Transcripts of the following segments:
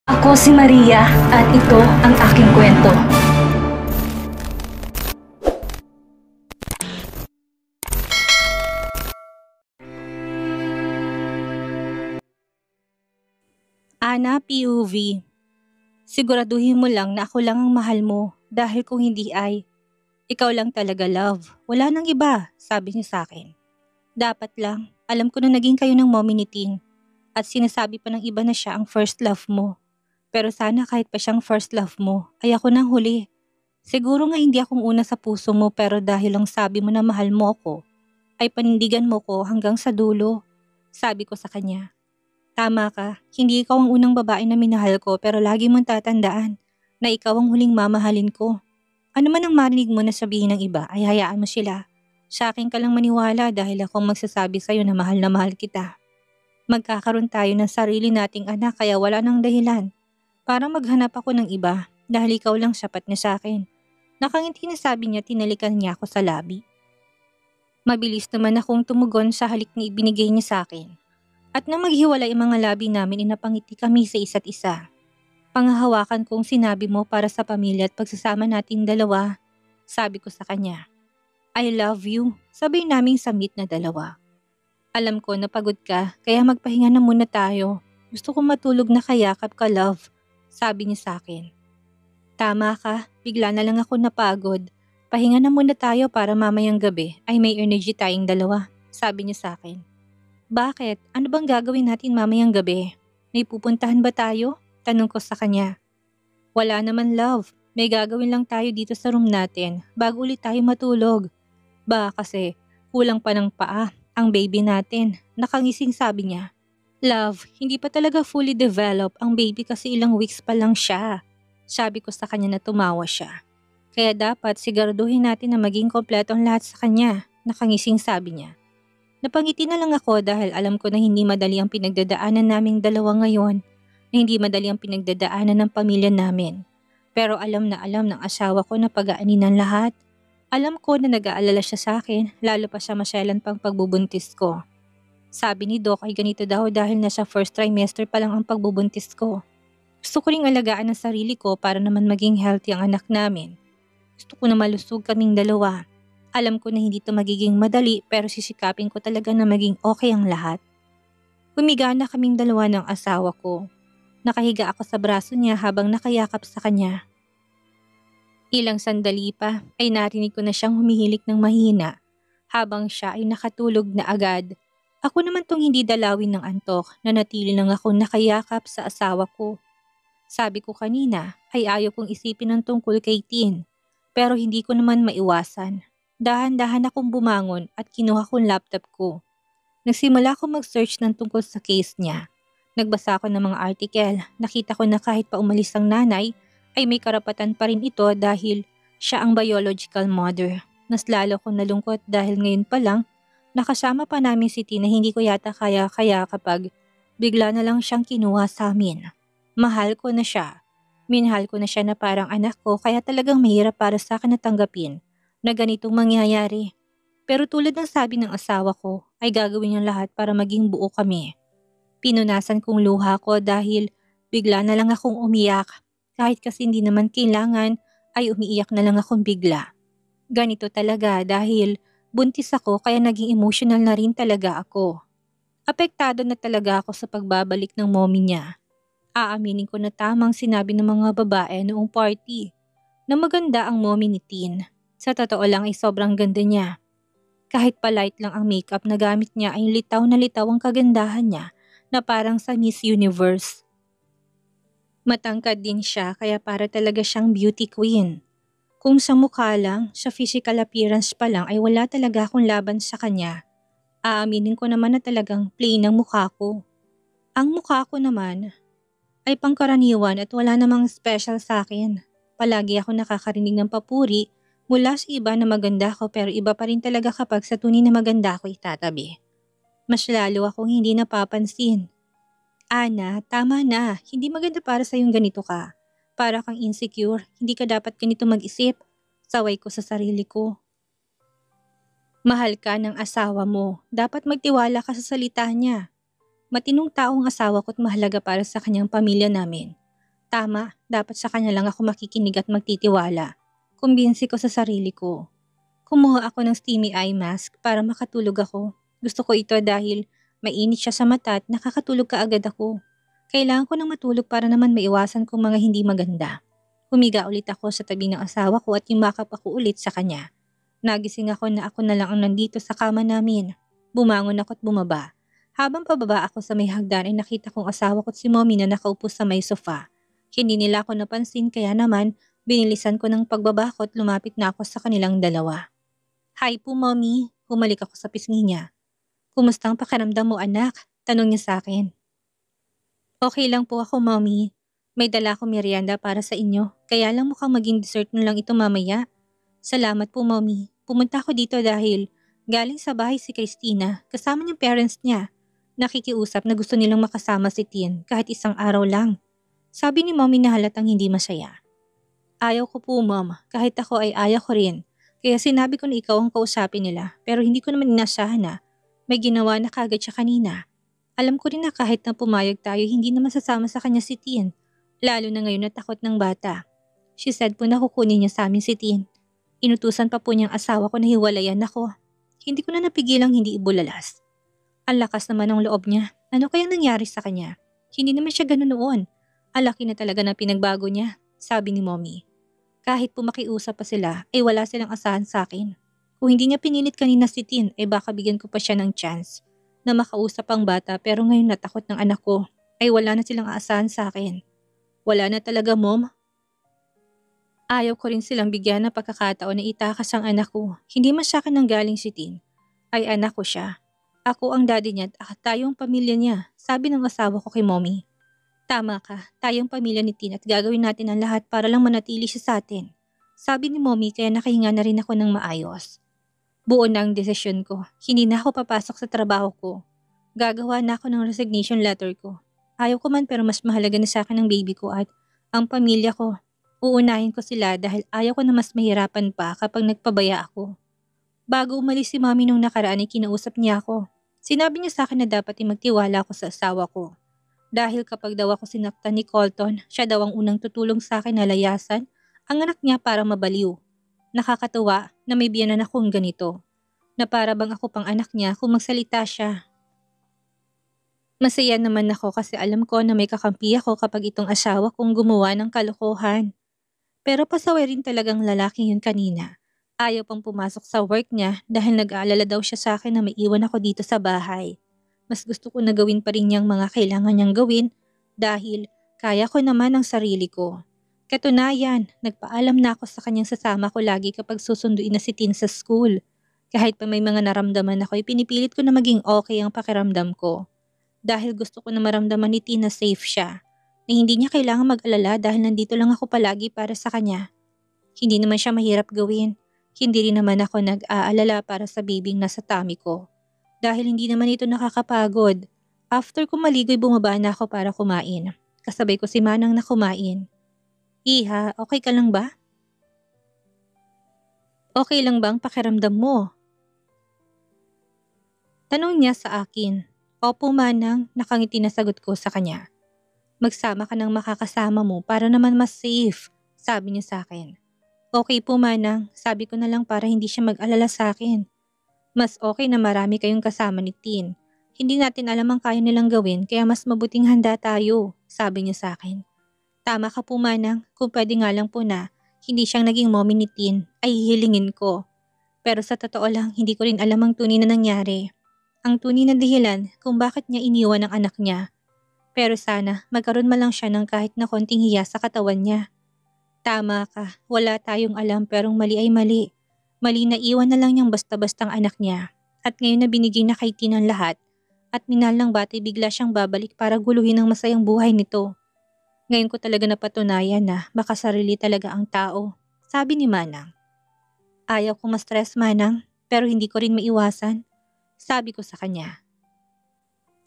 Ako si Maria at ito ang aking kwento. Ana POV. Siguraduhin mo lang na ako lang ang mahal mo dahil kung hindi ay, ikaw lang talaga love. Wala nang iba, sabi niya sa akin. Dapat lang, alam ko na naging kayo ng mommy ni Tin at sinasabi pa ng iba na siya ang first love mo. Pero sana kahit pa siyang first love mo, ay ako nang huli. Siguro nga hindi akong una sa puso mo pero dahil lang sabi mo na mahal mo ako, ay panindigan mo ko hanggang sa dulo. Sabi ko sa kanya. Tama ka, hindi ikaw ang unang babae na minahal ko pero lagi mong tatandaan na ikaw ang huling mamahalin ko. Ano man ang marinig mo na sabihin ng iba ay hayaan mo sila. Sa akin ka lang maniwala dahil akong magsasabi sa'yo na mahal kita. Magkakaroon tayo ng sarili nating anak kaya wala nang dahilan para maghanap ako ng iba dahil ikaw lang sapat na sa akin. Nakangiti na sabi niya tinalikan niya ako sa labi. Mabilis naman akong tumugon sa halik na ibinigay niya sa akin. At nang maghiwalay ang mga labi namin inapangiti kami sa isa't isa. Panghahawakan kong sinabi mo para sa pamilya at pagsasama nating dalawa. Sabi ko sa kanya. I love you, sabay naming samit na dalawa. Alam ko na pagod ka kaya magpahinga na muna tayo. Gusto kong matulog na kayakap ka love, sabi niya sa akin. Tama ka, bigla na lang ako napagod. Pahinga na muna tayo para mamayang gabi ay may energy tayong dalawa, sabi niya sa akin. Bakit? Ano bang gagawin natin mamayang gabi? May pupuntahan ba tayo? Tanong ko sa kanya. Wala naman love. May gagawin lang tayo dito sa room natin bago ulit tayo matulog. Kasi kulang pa ng paa ang baby natin. Nakangising sabi niya. Love, hindi pa talaga fully developed ang baby kasi ilang weeks pa lang siya. Sabi ko sa kanya na tumawa siya. Kaya dapat siguraduhin natin na maging kompleto ang lahat sa kanya. Nakangising sabi niya. Napangiti na lang ako dahil alam ko na hindi madali ang pinagdadaanan naming dalawa ngayon, na hindi madali ang pinagdadaanan ng pamilya namin. Pero alam ng asawa ko na pag-aanin ng lahat. Alam ko na nag-aalala siya sa akin, lalo pa sa masyalan pang pagbubuntis ko. Sabi ni Doc ay ganito daw dahil nasa first trimester pa lang ang pagbubuntis ko. Gusto ko ring alagaan ang sarili ko para naman maging healthy ang anak namin. Gusto ko na malusog kaming dalawa. Alam ko na hindi ito magiging madali pero sisikapin ko talaga na maging okay ang lahat. Humiga na kaming dalawa ng asawa ko. Nakahiga ako sa braso niya habang nakayakap sa kanya. Ilang sandali pa ay narinig ko na siyang humihilik ng mahina habang siya ay nakatulog na agad. Ako naman tong hindi dalawin ng antok na natili lang akong nakayakap sa asawa ko. Sabi ko kanina ay ayaw kong isipin ng tungkol kay Tin pero hindi ko naman maiwasan. Dahan-dahan akong bumangon at kinuha kong laptop ko. Nagsimula akong mag-search ng tungkol sa case niya. Nagbasa ako ng mga article. Nakita ko na kahit pa umalis ang nanay, ay may karapatan pa rin ito dahil siya ang biological mother. Mas lalo akong nalungkot dahil ngayon pa lang, nakasama pa namin si Tina hindi ko yata kaya kapag bigla na lang siyang kinuha sa amin. Mahal ko na siya. Minahal ko na siya na parang anak ko kaya talagang mahirap para sa akin na tanggapin na ganitong mangyayari. Pero tulad ng sabi ng asawa ko, ay gagawin niyang lahat para maging buo kami. Pinunasan kong luha ko dahil bigla na lang akong umiyak. Kahit kasi hindi naman kailangan, ay umiiyak na lang akong bigla. Ganito talaga dahil buntis ako kaya naging emotional na rin talaga ako. Apektado na talaga ako sa pagbabalik ng mommy niya. Aaminin ko na tamang sinabi ng mga babae noong party na maganda ang mommy ni Tin. Sa totoo lang ay sobrang ganda niya. Kahit pa light lang ang makeup na gamit niya ay litaw na litaw ang kagandahan niya na parang sa Miss Universe. Matangkad din siya kaya para talaga siyang beauty queen. Kung sa mukha lang, sa physical appearance pa lang ay wala talaga akong laban sa kanya. Aaminin ko naman na talagang plain ang mukha ko. Ang mukha ko naman ay pangkaraniwan at wala namang special sa akin. Palagi ako nakakarinig ng papuri mula sa iba na maganda ako pero iba pa rin talaga kapag sa tunay na maganda ako itatabi. Mas lalo akong hindi napapansin. Ana, tama na. Hindi maganda para sa yung ganito ka. Para kang insecure, hindi ka dapat ganito mag-isip. Saway ko sa sarili ko. Mahal ka ng asawa mo. Dapat magtiwala ka sa salita niya. Matinong taong asawa ko at mahalaga para sa kanyang pamilya namin. Tama, dapat sa kanya lang ako makikinig at magtitiwala. Kumbinsi ko sa sarili ko. Kumuha ako ng steamy eye mask para makatulog ako. Gusto ko ito dahil mainit siya sa mata at nakakatulog ka agad ako. Kailangan ko ng matulog para naman maiwasan kong mga hindi maganda. Humiga ulit ako sa tabi ng asawa ko at yumakap ako ulit sa kanya. Nagising ako na ako na lang ang nandito sa kama namin. Bumangon ako at bumaba. Habang pababa ako sa may hagdan ay nakita kong asawa ko at si Mommy na nakaupo sa may sofa. Hindi nila ako napansin kaya naman binilisan ko ng pagbaba ko at lumapit na ako sa kanilang dalawa. Hi po, Mommy. Humalik ako sa pisngi niya. Kumusta ang pakiramdam mo, anak? Tanong niya sa akin. Okay lang po ako, Mommy. May dala akong merienda para sa inyo. Kaya lang mukhang maging dessert na lang ito mamaya. Salamat po, Mommy. Pumunta ako dito dahil galing sa bahay si Christina kasama niyang parents niya. Nakikiusap na gusto nilang makasama si Tien kahit isang araw lang. Sabi ni Mommy na halatang hindi masaya. Ayaw ko po, Mom. Kahit ako ay ayaw ko rin. Kaya sinabi ko na ikaw ang kausapin nila pero hindi ko naman inasahan na may ginawa na kagad siya kanina. Alam ko rin na kahit na pumayag tayo hindi na masasama sa kanya si Tien. Lalo na ngayon na takot ng bata. She said po na kukunin niya sa amin si Tien. Inutusan pa po niyang asawa ko na hiwalayan ako. Hindi ko na napigilang hindi ibulalas. Ang lakas naman ng loob niya. Ano kayang nangyari sa kanya? Hindi naman siya ganun noon. Ang laki na talaga na pinagbago niya, sabi ni Mommy. Kahit pumakiusap pa sila, ay wala silang asahan sa akin. Kung hindi niya pinilit kanina si Tien, ay baka bigyan ko pa siya ng chance na makausap ang bata pero ngayon natakot ng anak ko, ay wala na silang aasahan sa akin. Wala na talaga, Mom. Ayaw ko rin silang bigyan ng pagkakataon na itakas ang anak ko. Hindi man sa akin nang galing si Tien. Ay anak ko siya. Ako ang daddy niya at tayong pamilya niya, sabi ng asawa ko kay Mommy. Tama ka, tayong pamilya ni Tien at gagawin natin ang lahat para lang manatili siya sa atin. Sabi ni Mommy kaya nakahinga na rin ako ng maayos. Buo na ang desisyon ko. Hindi na ako papasok sa trabaho ko. Gagawa na ako ng resignation letter ko. Ayaw ko man pero mas mahalaga na sa akin ang baby ko at ang pamilya ko. Uunahin ko sila dahil ayaw ko na mas mahirapan pa kapag nagpabaya ako. Bago umalis si Mommy nung nakaraan ay kinausap niya ako. Sinabi niya sa akin na dapat magtiwala ako sa asawa ko. Dahil kapag daw ako sinaktan ni Colton, siya daw ang unang tutulong sa akin na layasan ang anak niya para mabaliw. Nakakatuwa na may biyanan akong ganito. Na para bang ako pang anak niya kung magsalita siya. Masaya naman ako kasi alam ko na may kakampi ako kapag itong asawa kong gumawa ng kalokohan. Pero pasaway rin talagang lalaking yun kanina. Ayaw pang pumasok sa work niya dahil nag-aalala daw siya sa akin na may iwan ako dito sa bahay. Mas gusto ko na gawin pa rin niyang mga kailangan niyang gawin dahil kaya ko naman ang sarili ko. Katunayan, nagpaalam na ako sa kanyang sasama ko lagi kapag susunduin na si Tien sa school. Kahit pa may mga naramdaman ako, pinipilit ko na maging okay ang pakiramdam ko. Dahil gusto ko na maramdaman ni Tien na safe siya. Na hindi niya kailangan mag-alala dahil nandito lang ako palagi para sa kanya. Hindi naman siya mahirap gawin. Hindi rin naman ako nag-aalala para sa bibing nasa tummy ko. Dahil hindi naman ito nakakapagod. After ko maligoy bumaba na ako para kumain. Kasabay ko si Manang na kumain. Iha, okay ka lang ba? Okay lang ba ang pakiramdam mo? Tanong niya sa akin. Opo Manang, nakangiti na sagot ko sa kanya. Magsama ka ng makakasama mo para naman mas safe, sabi niya sa akin. Okay po Manang, sabi ko na lang para hindi siya mag-alala sa akin. Mas okay na marami kayong kasama ni Tien. Hindi natin alam ang kaya nilang gawin kaya mas mabuting handa tayo, sabi niya sa akin. Tama ka po Manang, kung pwede nga lang po na hindi siyang naging mommy ni Tien ay hihilingin ko. Pero sa totoo lang hindi ko rin alam ang tunay na nangyari. Ang tunay na dahilan kung bakit niya iniwan ang anak niya. Pero sana magkaroon man lang siya ng kahit na konting hiya sa katawan niya. Tama ka, wala tayong alam pero mali ay mali. Mali na iwan na lang niyang basta-bastang anak niya. At ngayon na binigay na kay Tien ang lahat at minahal ng bata bigla siyang babalik para guluhin ang masayang buhay nito. Ngayon ko talaga napatunayan na makasarili talaga ang tao, sabi ni Manang. Ayaw kong ma-stress Manang pero hindi ko rin maiwasan, sabi ko sa kanya.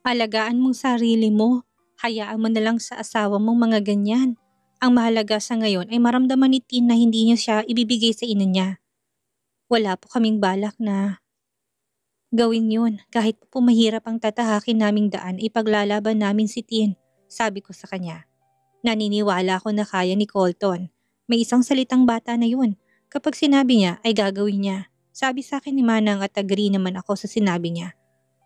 Alagaan mong sarili mo, hayaan mo na lang sa asawa mong mga ganyan. Ang mahalaga sa ngayon ay maramdaman ni Tien na hindi niya siya ibibigay sa ina niya. Wala po kaming balak na gawin yun kahit po mahirap ang tatahakin naming daan ipaglalaban namin si Tien, sabi ko sa kanya. Naniniwala ako na kaya ni Colton. May isang salitang bata na yun. Kapag sinabi niya ay gagawin niya. Sabi sa akin ni Manang at agree naman ako sa sinabi niya.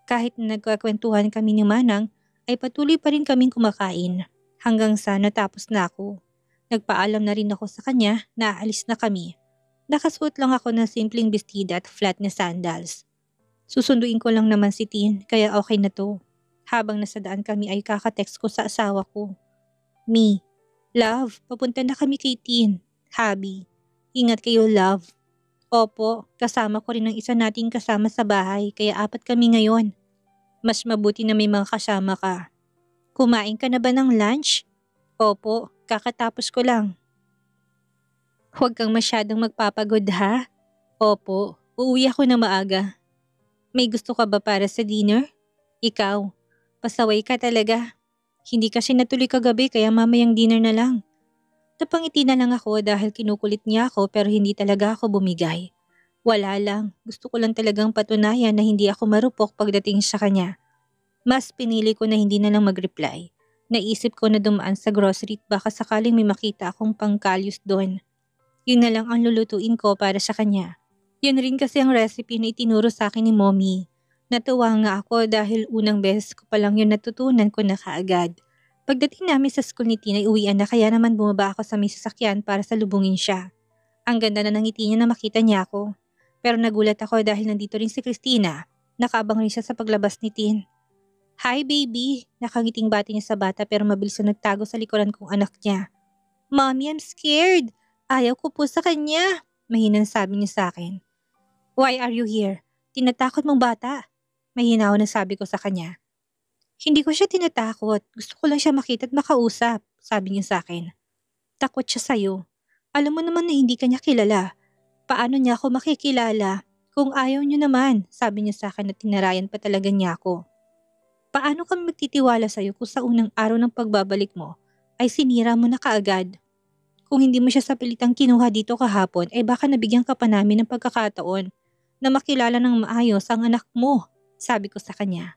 Kahit na nagkakwentuhan kami ni Manang ay patuloy pa rin kaming kumakain. Hanggang sa natapos na ako. Nagpaalam na rin ako sa kanya na aalis na kami. Nakasuot lang ako ng simpleng bestida at flat na sandals. Susunduin ko lang naman si Tin kaya okay na to. Habang nasa daan kami ay kakatext ko sa asawa ko. Me, love, papunta na kami kay Tin. Habi, ingat kayo love. Opo, kasama ko rin ang isa nating kasama sa bahay kaya 4 kami ngayon. Mas mabuti na may mga kasama ka. Kumain ka na ba ng lunch? Opo, kakatapos ko lang. Huwag kang masyadong magpapagod ha? Opo, uuwi ako na maaga. May gusto ka ba para sa dinner? Ikaw, pasaway ka talaga. Hindi kasi natuloy kagabi kaya mamayang dinner na lang. Napangiti na lang ako dahil kinukulit niya ako pero hindi talaga ako bumigay. Wala lang, gusto ko lang talagang patunayan na hindi ako marupok pagdating sa kanya. Mas pinili ko na hindi na lang mag-reply. Naisip ko na dumaan sa grocery baka sakaling may makita akong pangkalyos doon. Yun na lang ang lulutuin ko para sa kanya. Yun rin kasi ang recipe na itinuro sa akin ni Mommy. Natuwa nga ako dahil unang beses ko pa lang yun natutunan ko na kaagad. Pagdating namin sa school ni Tina ay uwian na kaya naman bumaba ako sa may sasakyan para salubungin siya. Ang ganda na ng ngiti niya na makita niya ako. Pero nagulat ako dahil nandito rin si Christina. Nakaabang rin siya sa paglabas ni Tin. Hi baby! Nakangiting bati niya sa bata pero mabilis na nagtago sa likuran kong anak niya. Mommy, I'm scared! Ayaw ko po sa kanya! Mahinang sabi niya sa akin. Why are you here? Tinatakot mong bata? Mahinaw na sabi ko sa kanya. Hindi ko siya tinatakot. Gusto ko lang siya makita at makausap, sabi niya sa akin. Takot siya sa'yo. Alam mo naman na hindi ka niya kilala. Paano niya ako makikilala? Kung ayaw niyo naman, sabi niya sa akin at tinarayan pa talaga niya ako. Paano kami magtitiwala sa'yo kung sa unang araw ng pagbabalik mo ay sinira mo na kaagad? Kung hindi mo siya sa pilitang kinuha dito kahapon ay baka nabigyan ka pa namin ng pagkakataon na makilala ng maayos ang anak mo, sabi ko sa kanya.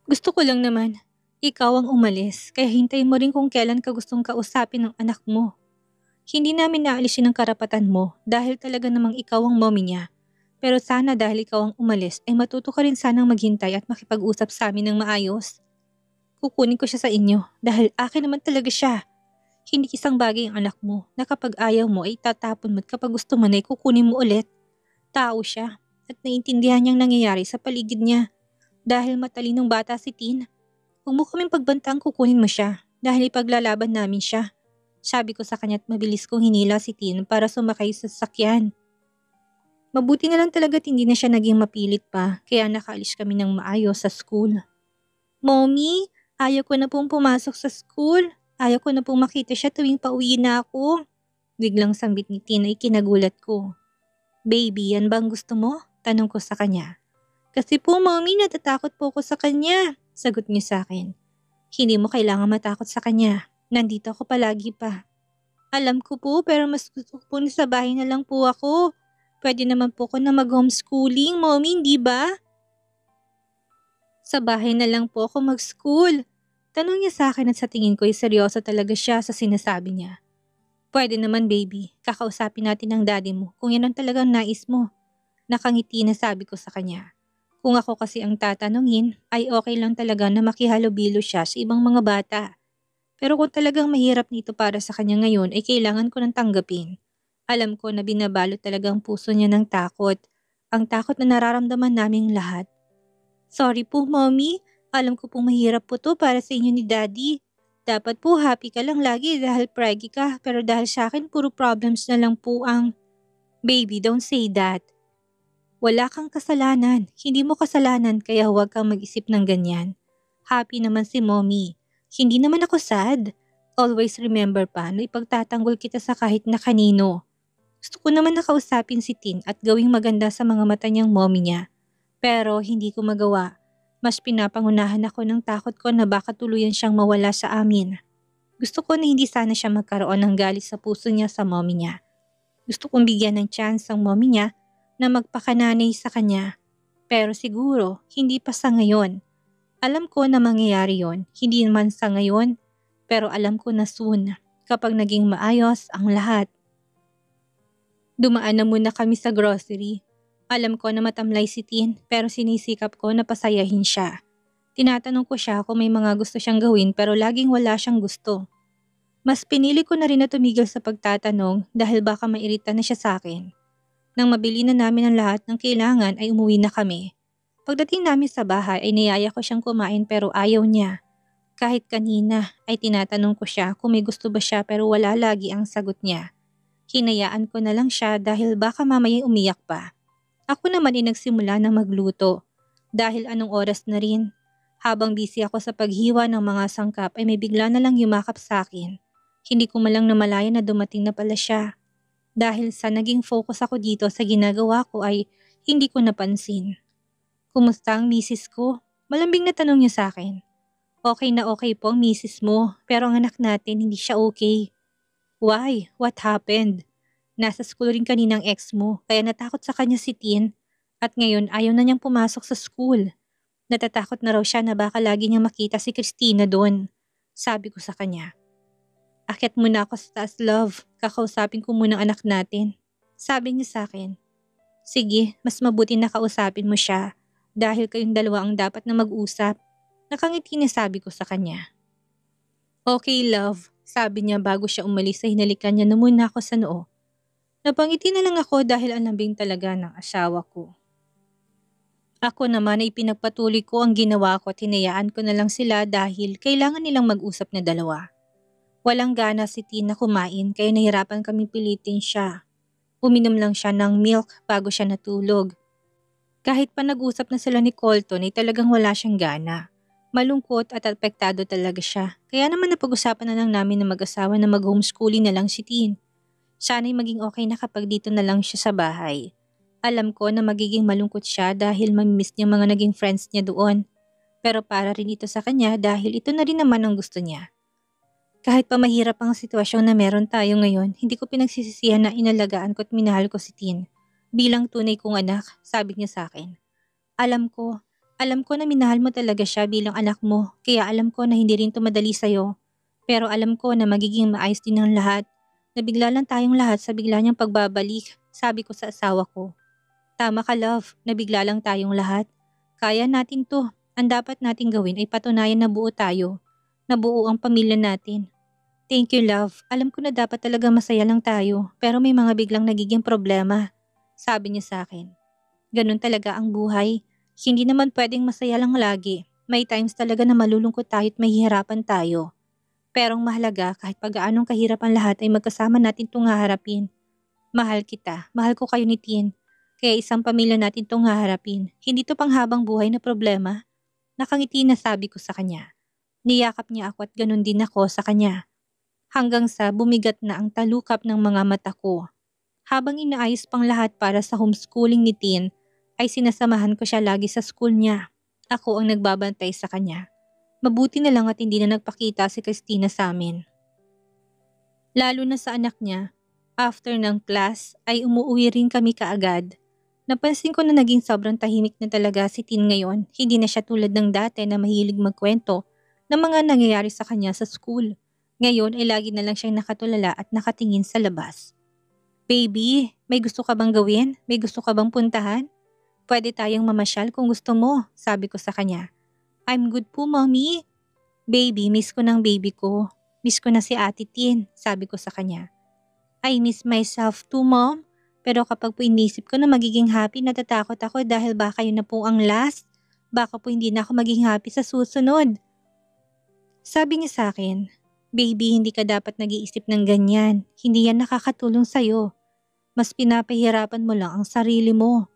Gusto ko lang naman, ikaw ang umalis kaya hintayin mo rin kung kailan ka gustong kausapin ng anak mo. Hindi namin naalisin ang karapatan mo dahil talaga namang ikaw ang mommy niya. Pero sana dahil ikaw ang umalis ay matuto ka rin sanang maghintay at makipag-usap sa amin ng maayos. Kukunin ko siya sa inyo dahil akin naman talaga siya. Hindi isang bagay ang anak mo na kapag ayaw mo ay tatapon mo at kapag gusto mo na ay kukunin mo ulit. Tao siya at naiintindihan niyang nangyayari sa paligid niya. Dahil matalinong bata si Tin, huwag mo kaming pagbantang kukunin mo siya dahil ipaglalaban namin siya. Sabi ko sa kanya at mabilis kong hinila si Tin para sumakay sa sasakyan. Mabuti na lang talaga hindi na siya naging mapilit pa kaya nakaalis kami ng maayos sa school. Mommy, ayaw ko na pong pumasok sa school. Ayaw ko na pong makita siya tuwing pauwi na ako. Biglang sambit ni Tin ay kinagulat ko. Baby, yan bang gusto mo? Tanong ko sa kanya. Kasi po, mommy, natatakot po ako sa kanya. Sagot niya sa akin. Hindi mo kailangan matakot sa kanya. Nandito ako palagi pa. Alam ko po, pero mas gusto ko po na sa bahay na lang po ako. Pwede naman po ko na mag-homeschooling, mommy, hindi ba? Sa bahay na lang po ako mag-school. Tanong niya sa akin at sa tingin ko ay seryoso talaga siya sa sinasabi niya. Pwede naman, baby. Kakausapin natin ang daddy mo kung yan ang talagang nais mo. Nakangiti na sabi ko sa kanya. Kung ako kasi ang tatanungin, ay okay lang talaga na makihalubilo siya sa ibang mga bata. Pero kung talagang mahirap nito para sa kanya ngayon ay kailangan ko nang tanggapin. Alam ko na binabalot talaga ang puso niya ng takot. Ang takot na nararamdaman naming lahat. Sorry po, mommy. Alam ko pong mahirap po to para sa inyo ni daddy. Dapat po happy ka lang lagi dahil praggy ka pero dahil sa akin puro problems na lang po ang... Baby, don't say that. Wala kang kasalanan. Hindi mo kasalanan kaya huwag kang mag-isip ng ganyan. Happy naman si mommy. Hindi naman ako sad. Always remember pa na ipagtatanggol kita sa kahit na kanino. Gusto ko naman nakausapin si Tin at gawing maganda sa mga mata niyang mommy niya. Pero hindi ko magawa. Mas pinapangunahan ako ng takot ko na baka tuluyan siyang mawala sa amin. Gusto ko na hindi sana siya magkaroon ng galit sa puso niya sa mommy niya. Gusto kong bigyan ng chance ang mommy niya na magpakananay sa kanya. Pero siguro, hindi pa sa ngayon. Alam ko na mangyayari yon, hindi naman sa ngayon. Pero alam ko na soon, kapag naging maayos ang lahat. Dumaan na muna kami sa grocery. Alam ko na matamlay si Tin pero sinisikap ko na pasayahin siya. Tinatanong ko siya kung may mga gusto siyang gawin pero laging wala siyang gusto. Mas pinili ko na rin na tumigil sa pagtatanong dahil baka mairita na siya sa akin. Nang mabili na namin ang lahat ng kailangan ay umuwi na kami. Pagdating namin sa bahay ay niyaya ko siyang kumain pero ayaw niya. Kahit kanina ay tinatanong ko siya kung may gusto ba siya pero wala lagi ang sagot niya. Hinayaan ko na lang siya dahil baka mamaya umiyak pa. Ako naman ay nagsimula na magluto. Dahil anong oras na rin. Habang busy ako sa paghiwa ng mga sangkap ay may bigla na lang yumakap sa akin. Hindi ko malang namalayan na dumating na pala siya. Dahil sa naging focus ako dito sa ginagawa ko ay hindi ko napansin. Kumusta ang misis ko? Malambing na tanong niya sa akin. Okay na okay po ang misis mo pero ang anak natin hindi siya okay. Why? What happened? Nasa school rin kaninang ex mo kaya natakot sa kanya si Tin at ngayon ayaw na niyang pumasok sa school. Natatakot na raw siya na baka lagi niyang makita si Christina doon. Sabi ko sa kanya. Akyat muna ako sa taas, love. Kakausapin ko muna ang anak natin. Sabi niya sa akin. Sige, mas mabuti na kausapin mo siya dahil kayong dalawa ang dapat na mag-usap. Nakangiti na sabi ko sa kanya. Okay, love. Sabi niya bago siya umalis ay hinalikan niya na muna ako sa noo. Napangiti na lang ako dahil ang lambing talaga ng asawa ko. Ako naman ay pinagpatuloy ko ang ginawa ko at hinayaan ko na lang sila dahil kailangan nilang mag-usap na dalawa. Walang gana si Tina kumain kaya nahirapan kami pilitin siya. Uminom lang siya ng milk bago siya natulog. Kahit pa nag-usap na sila ni Colton ay talagang wala siyang gana. Malungkot at apektado talaga siya. Kaya naman napag-usapan na lang namin na mag-asawa na mag-homeschooling na lang si Tin. Sana'y maging okay na kapag dito na lang siya sa bahay. Alam ko na magiging malungkot siya dahil mamimiss niya mga naging friends niya doon. Pero para rin ito sa kanya dahil ito na rin naman ang gusto niya. Kahit pa mahirap ang sitwasyon na meron tayo ngayon, hindi ko pinagsisisihan na inalagaan ko at minahal ko si Tin. Bilang tunay kong anak, sabi niya sa akin. Alam ko na minahal mo talaga siya bilang anak mo, kaya alam ko na hindi rin tumadali sa'yo. Pero alam ko na magiging maayos din ang lahat. Nabigla lang tayong lahat sa bigla niyang pagbabalik, sabi ko sa asawa ko. Tama ka, love, nabigla lang tayong lahat. Kaya natin to. Ang dapat nating gawin ay patunayan na buo tayo. Na buo ang pamilya natin. Thank you, love. Alam ko na dapat talaga masaya lang tayo, pero may mga biglang nagiging problema. Sabi niya sa akin. Ganun talaga ang buhay. Hindi naman pwedeng masaya lang lagi. May times talaga na malulungkot tayo at mahihirapan tayo. Pero ang mahalaga kahit pag-aanong kahirap ang lahat ay magkasama natin itong haharapin. Mahal kita. Mahal ko kayo ni Tin. Kaya isang pamilya natin itong haharapin. Hindi to panghabang buhay na problema. Nakangiti na sabi ko sa kanya. Niyakap niya ako at ganun din ako sa kanya. Hanggang sa bumigat na ang talukap ng mga mata ko. Habang inaayos pang lahat para sa homeschooling ni Tin, ay sinasamahan ko siya lagi sa school niya. Ako ang nagbabantay sa kanya. Mabuti na lang at hindi na nagpakita si Christina sa amin. Lalo na sa anak niya, after ng class ay umuwi rin kami kaagad. Napansin ko na naging sobrang tahimik na talaga si Tin ngayon. Hindi na siya tulad ng dati na mahilig magkwento ng mga nangyayari sa kanya sa school. Ngayon ay lagi na lang siyang nakatulala at nakatingin sa labas. Baby, may gusto ka bang gawin? May gusto ka bang puntahan? Pwede tayong mamasyal kung gusto mo, sabi ko sa kanya. I'm good po, mommy. Baby, miss ko ng baby ko. Miss ko na si Ate Tin, sabi ko sa kanya. I miss myself too, mom. Pero kapag po inisip ko na magiging happy, natatakot ako dahil baka yun na po ang last. Baka po hindi na ako maging happy sa susunod. Sabi niya sa akin, baby, hindi ka dapat nag-iisip ng ganyan. Hindi yan nakakatulong sa'yo. Mas pinapahirapan mo lang ang sarili mo.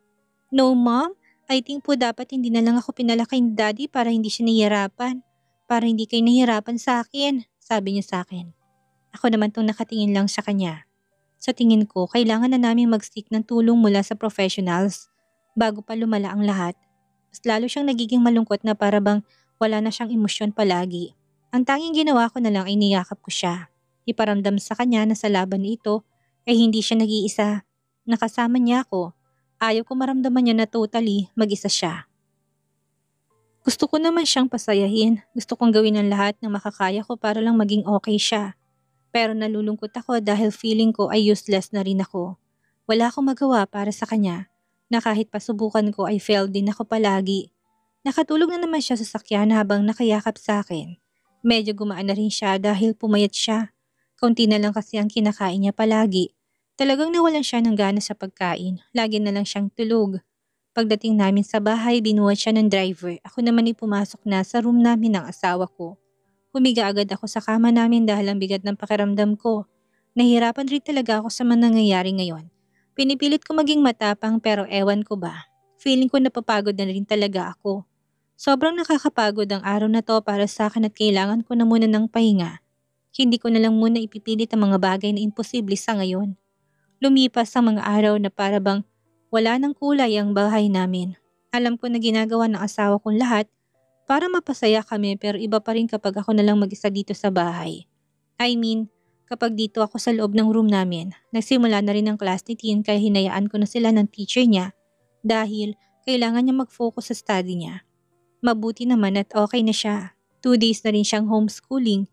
No, mom. I think po dapat hindi na lang ako pinalaki ni daddy para hindi siya nahihirapan. Para hindi kayo nahihirapan sa akin, sabi niya sa akin. Ako naman tong nakatingin lang sa kanya. Sa tingin ko, kailangan na naming mag-seek ng tulong mula sa professionals bago pa lumala ang lahat. Mas lalo siyang nagiging malungkot na para bang wala na siyang emosyon palagi. Ang tanging ginawa ko na lang ay niyakap ko siya. Iparamdam sa kanya na sa laban ito ay hindi siya nag-iisa. Nakasama niya ako. Ayaw ko maramdaman niya na totally mag-isa siya. Gusto ko naman siyang pasayahin. Gusto kong gawin ang lahat ng makakaya ko para lang maging okay siya. Pero nalulungkot ako dahil feeling ko ay useless na rin ako. Wala akong magawa para sa kanya, na kahit pasubukan ko ay failed din ako palagi. Nakatulog na naman siya sa sakyan habang nakayakap sa akin. Medyo gumaan na rin siya dahil pumayat siya. Kaunti na lang kasi ang kinakain niya palagi. Talagang nawalan siya ng gana sa pagkain. Lagi na lang siyang tulog. Pagdating namin sa bahay, binuhat siya ng driver. Ako naman ay pumasok na sa room namin ng asawa ko. Humiga agad ako sa kama namin dahil ang bigat ng pakiramdam ko. Nahihirapan rin talaga ako sa mga nangyayari ngayon. Pinipilit ko maging matapang pero ewan ko ba. Feeling ko napapagod na rin talaga ako. Sobrang nakakapagod ang araw na to para sa akin at kailangan ko na muna ng pahinga. Hindi ko na lang muna ipipilit ang mga bagay na imposible sa ngayon. Lumipas ang mga araw na para bang wala ng kulay ang bahay namin. Alam ko na ginagawa ng asawa kong lahat para mapasaya kami pero iba pa rin kapag ako na lang mag-isa dito sa bahay. I mean, kapag dito ako sa loob ng room namin, nagsimula na rin ang class ni Tin kaya hinayaan ko na sila ng teacher niya dahil kailangan niya mag-focus sa study niya. Mabuti naman at okay na siya. 2 days na rin siyang homeschooling.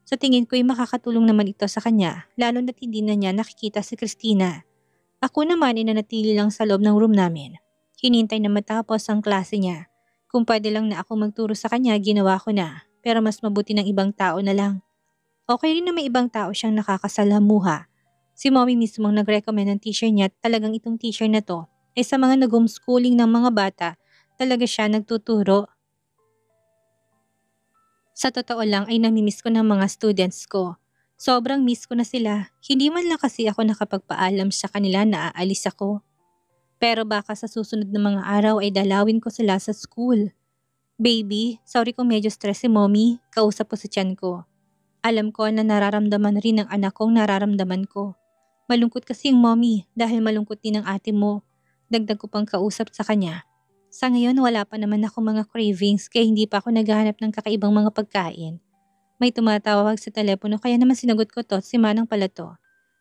Sa tingin ko ay makakatulong naman ito sa kanya, lalo na't hindi na niya nakikita si Christina. Ako naman ay nanatili lang sa loob ng room namin. Hinintay na matapos ang klase niya. Kung pwede lang na ako magturo sa kanya, ginawa ko na. Pero mas mabuti ng ibang tao na lang. Okay rin na may ibang tao siyang nakakasalamuha. Si mommy mismo ang nag-recommend ng teacher niya at talagang itong teacher na to ay sa mga nag-homeschooling ng mga bata, talaga siya nagtuturo. Sa totoo lang ay namimiss ko ng mga students ko. Sobrang miss ko na sila. Hindi man lang kasi ako nakapagpaalam sa kanila na aalis ako. Pero baka sa susunod na mga araw ay dalawin ko sila sa school. Baby, sorry kung medyo stress si mommy. Kausap ko sa tiyan ko. Alam ko na nararamdaman rin ng anak kong nararamdaman ko. Malungkot kasi yung mommy dahil malungkot din ang ate mo. Dagdag ko pang kausap sa kanya. Sa ngayon wala pa naman ako mga cravings kaya hindi pa ako naghahanap ng kakaibang mga pagkain. May tumatawag sa telepono kaya naman sinagot ko to at si Manang pala to.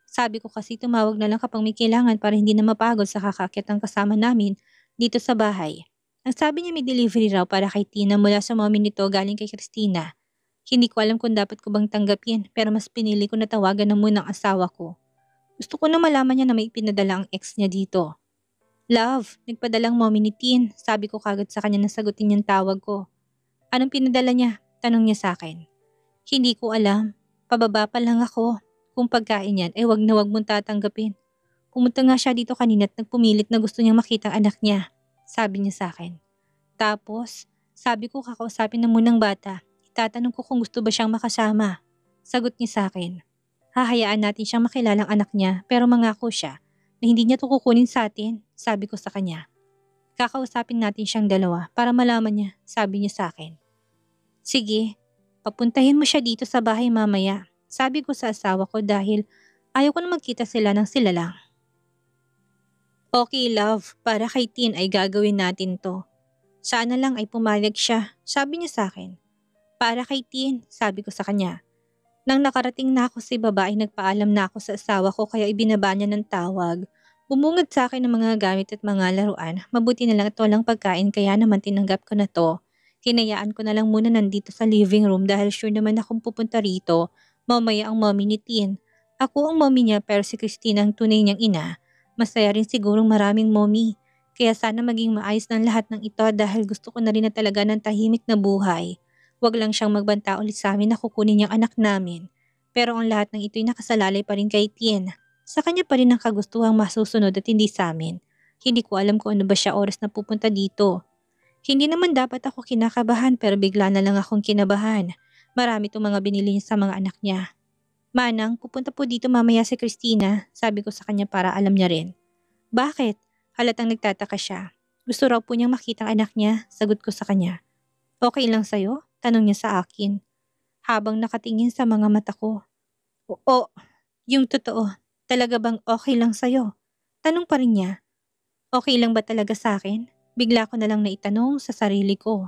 Sabi ko kasi tumawag na lang kapag may kailangan para hindi na mapagod sa kakakit ng kasama namin dito sa bahay. Ang sabi niya may delivery raw para kay Tina mula sa mommy nito galing kay Christina. Hindi ko alam kung dapat ko bang tanggapin pero mas pinili ko na tawagan na muna ang asawa ko. Gusto ko na malaman niya na may pinadala ang ex niya dito. Love, nagpadalang mommy ni Tin. Sabi ko kagad sa kanya na sagutin niyang tawag ko. Anong pinadala niya? Tanong niya sa akin. Hindi ko alam. Pababa pa lang ako. Kung pagkain yan, wag na wag mong tatanggapin. Pumunta nga siya dito kanina at nagpumilit na gusto niyang makita ang anak niya. Sabi niya sa akin. Tapos, sabi ko kakausapin na munang bata. Itatanong ko kung gusto ba siyang makasama. Sagot niya sa akin. Hahayaan natin siyang makilalang anak niya pero mangako siya na hindi niya to kukunin sa atin, sabi ko sa kanya. Kakausapin natin siyang dalawa para malaman niya, sabi niya sa akin. Sige, papuntahin mo siya dito sa bahay mamaya, sabi ko sa asawa ko dahil ayaw ko na magkita sila ng sila lang. Okay love, para kay Tin ay gagawin natin to. Sana lang ay pumayag siya, sabi niya sa akin. Para kay Tin, sabi ko sa kanya. Nang nakarating na ako sa baba ay nagpaalam na ako sa asawa ko kaya ibinaba niya ng tawag. Bumungad sa akin ng mga gamit at mga laruan. Mabuti na lang at walang pagkain kaya naman tinanggap ko na to. Hinayaan ko na lang muna nandito sa living room dahil sure naman akong pupunta rito. Mamaya ang mommy ni Tin. Ako ang mommy niya pero si Christina ang tunay niyang ina. Masaya rin sigurong maraming mommy. Kaya sana maging maayos ng lahat ng ito dahil gusto ko na rin na talaga ng tahimik na buhay. Huwag lang siyang magbanta ulit sa amin na kukunin niyang anak namin. Pero ang lahat ng ito'y nakasalalay pa rin kay Tien. Sa kanya pa rin ang kagustuhang masusunod at hindi sa amin. Hindi ko alam kung ano ba siya oras na pupunta dito. Hindi naman dapat ako kinakabahan pero bigla na lang akong kinabahan. Marami itong mga binili niya sa mga anak niya. Manang, pupunta po dito mamaya si Christina, sabi ko sa kanya para alam niya rin. Bakit? Halatang nagtataka siya. Gusto raw po niyang makita ang anak niya, sagot ko sa kanya. Okay lang sa'yo? Tanong niya sa akin, habang nakatingin sa mga mata ko. Oo, yung totoo, talaga bang okay lang sa'yo? Tanong pa rin niya, okay lang ba talaga sa akin? Bigla ko na lang naitanong sa sarili ko.